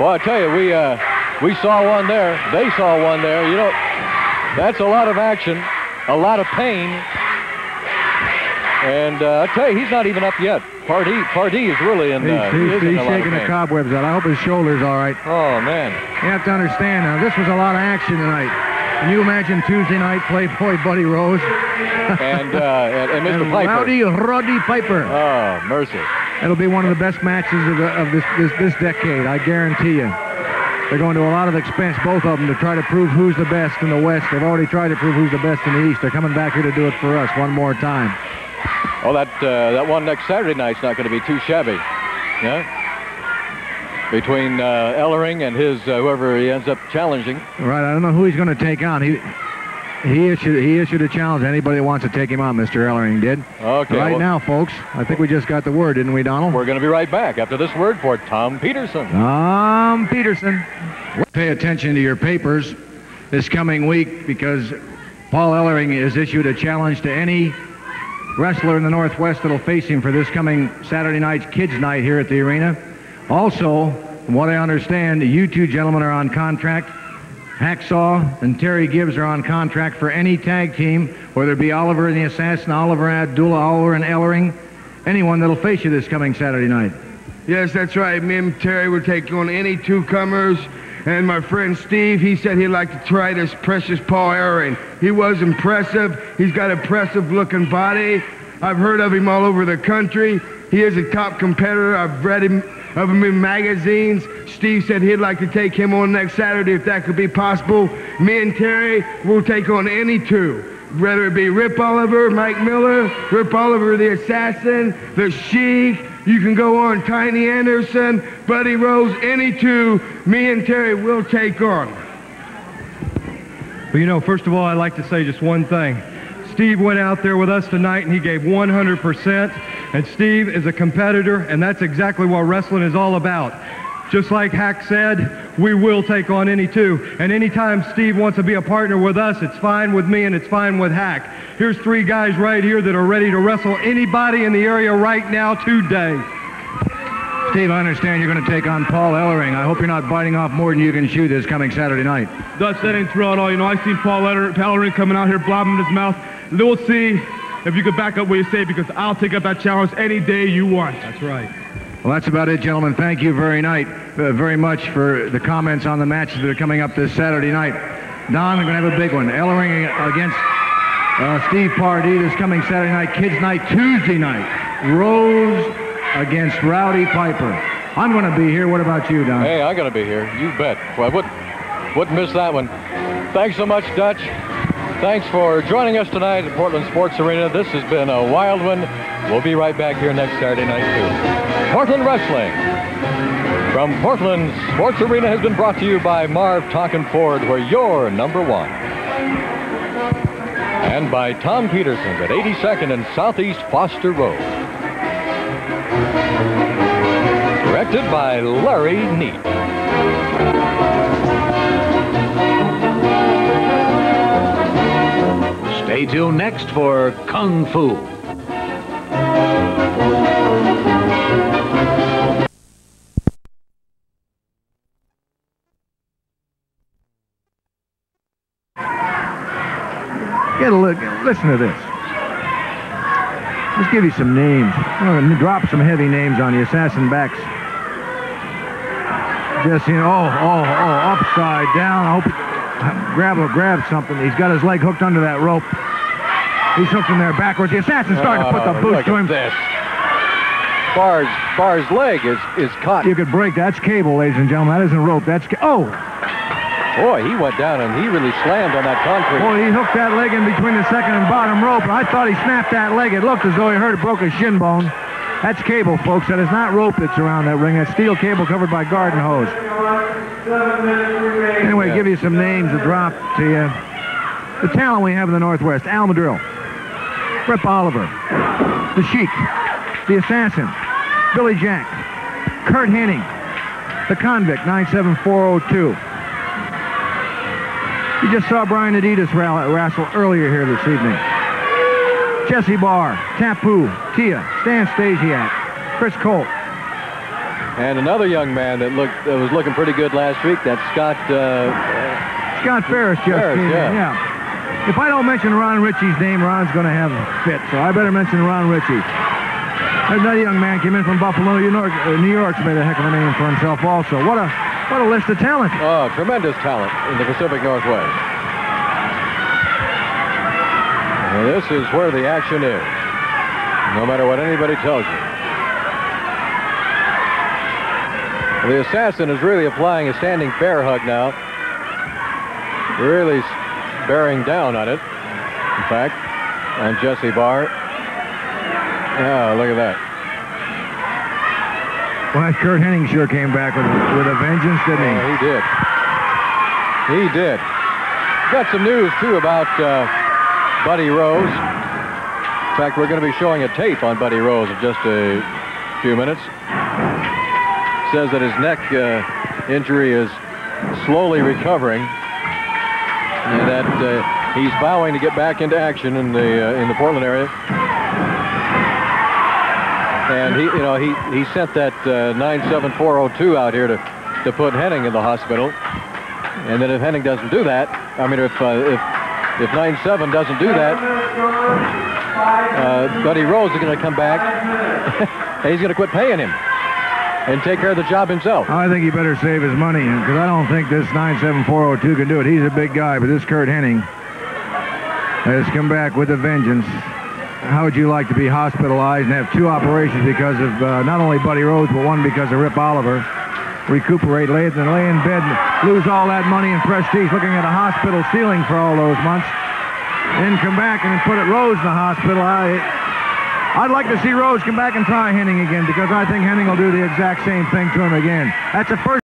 Well, I tell you, we saw one there. They saw one there. You know, that's a lot of action, a lot of pain. And I tell you, he's not even up yet. Pardee is really in. He's shaking the cobwebs out. I hope his shoulder's all right. Oh man! You have to understand now. This was a lot of action tonight. Can you imagine Tuesday night Playboy Buddy Rose and Mr. Piper, Roddy Piper? Oh mercy! It'll be one of the best matches of this decade. I guarantee you. They're going to a lot of expense, both of them, to try to prove who's the best in the West. They've already tried to prove who's the best in the East. They're coming back here to do it for us one more time. Oh, that one next Saturday night's not going to be too shabby. Yeah? Between Ellering and his whoever he ends up challenging. Right, I don't know who he's going to take on. He issued a challenge. Anybody that wants to take him on, Mr. Ellering did. Okay. Right now, folks, I think we just got the word, didn't we, Donald? We're going to be right back after this word for Tom Peterson. Tom Peterson. Pay attention to your papers this coming week, because Paul Ellering has issued a challenge to any wrestler in the Northwest that'll face him for this coming Saturday night's Kids Night here at the arena. Also, from what I understand, you two gentlemen are on contract. Hacksaw and Terry Gibbs are on contract for any tag team, whether it be Oliver and the Assassin, Oliver Abdullah, Oliver and Ellering, anyone that'll face you this coming Saturday night. Yes, that's right. Me and Terry will take on any two-comers. And my friend Steve, he said he'd like to try this precious Paul Ellering. He was impressive. He's got an impressive-looking body. I've heard of him all over the country. He is a top competitor. I've read of him in magazines. Steve said he'd like to take him on next Saturday if that could be possible. Me and Terry will take on any two, whether it be Rip Oliver, Mike Miller, Rip Oliver the Assassin, the Sheik. You can go on Tiny Anderson, Buddy Rose, any two, me and Terry will take on. Well, you know, first of all, I'd like to say just one thing. Steve went out there with us tonight and he gave 100%. And Steve is a competitor, and that's exactly what wrestling is all about. Just like Hack said, we will take on any two. And anytime Steve wants to be a partner with us, it's fine with me and it's fine with Hack. Here's three guys right here that are ready to wrestle anybody in the area right now today. Steve, I understand you're going to take on Paul Ellering. I hope you're not biting off more than you can chew this coming Saturday night. Dutch, that ain't true at all. You know, I seen Paul Ellering coming out here blabbing his mouth. We'll see if you can back up what you say, because I'll take up that challenge any day you want. That's right. Well, that's about it, gentlemen. Thank you very much for the comments on the matches that are coming up this Saturday night. Don, we're going to have a big one. Ellering against Steve Pardee this coming Saturday night. Kids Night Tuesday night. Rose against Rowdy Piper. I'm going to be here. What about you, Don? Hey, I'm going to be here. You bet. Well, I wouldn't miss that one. Thanks so much, Dutch. Thanks for joining us tonight at Portland Sports Arena. This has been a wild one. We'll be right back here next Saturday night, too. Portland Wrestling from Portland Sports Arena has been brought to you by Marv Tonkin Ford, where you're #1. And by Tom Peterson's at 82nd and Southeast Foster Road. Directed by Larry Neat. Stay tuned next for Kung Fu. Get a look. Listen to this. Let's give you some names. I'm going to drop some heavy names on you. Assassin backs. Just, you know, upside down. I hope he grab something. He's got his leg hooked under that rope. He's hooked in there backwards. The Assassin's starting to put the boot to him. This. Barr's leg is caught. You could break. That's cable, ladies and gentlemen. That isn't rope. That's Boy, he went down and he really slammed on that concrete. Boy, he hooked that leg in between the second and bottom rope, and I thought he snapped that leg. It looked as though he broke his shin bone. That's cable, folks. That is not rope that's around that ring. That's steel cable covered by garden hose. Anyway, give you some names to drop to you. The talent we have in the Northwest: Al Madrill, Rip Oliver, the Sheik, the Assassin, Billy Jack, Kurt Hennig, the Convict, 97402. You just saw Brian Adidas wrestle earlier here this evening. Jesse Barr, Tapu, Tia, Stan Stasiak, Chris Colt. And another young man that was looking pretty good last week, that's Scott Ferris just Ferris, came in, yeah. If I don't mention Ron Ritchie's name, Ron's going to have a fit, so I better mention Ron Ritchie. Another young man came in from Buffalo, New York's made a heck of a name for himself also. What a list of talent. Oh, tremendous talent in the Pacific Northwest. Well, this is where the action is, no matter what anybody tells you. The assassin is really applying a standing bear hug now. Really bearing down on it, in fact, on Jesse Barr. Yeah, look at that. Well, Kurt Hennig sure came back with a vengeance, didn't he? He did. He did. Got some news, too, about Buddy Rose. In fact, we're going to be showing a tape on Buddy Rose in just a few minutes. Says that his neck injury is slowly recovering, and that he's vowing to get back into action in the Portland area. And he sent that 97402 out here to put Hennig in the hospital. And then if Hennig doesn't do that, I mean, if 97 doesn't do that, Buddy Rose is going to come back and he's going to quit paying him and take care of the job himself. I think he better save his money, because I don't think this 97402 can do it. He's a big guy, but this Kurt Hennig has come back with a vengeance. How would you like to be hospitalized and have 2 operations because of not only Buddy Rose, but one because of Rip Oliver? Recuperate, lay in bed, lose all that money and prestige looking at a hospital ceiling for all those months, then come back and then put Rose in the hospital. I'd like to see Rose come back and try Hennig again, because I think Hennig will do the exact same thing to him again. That's the first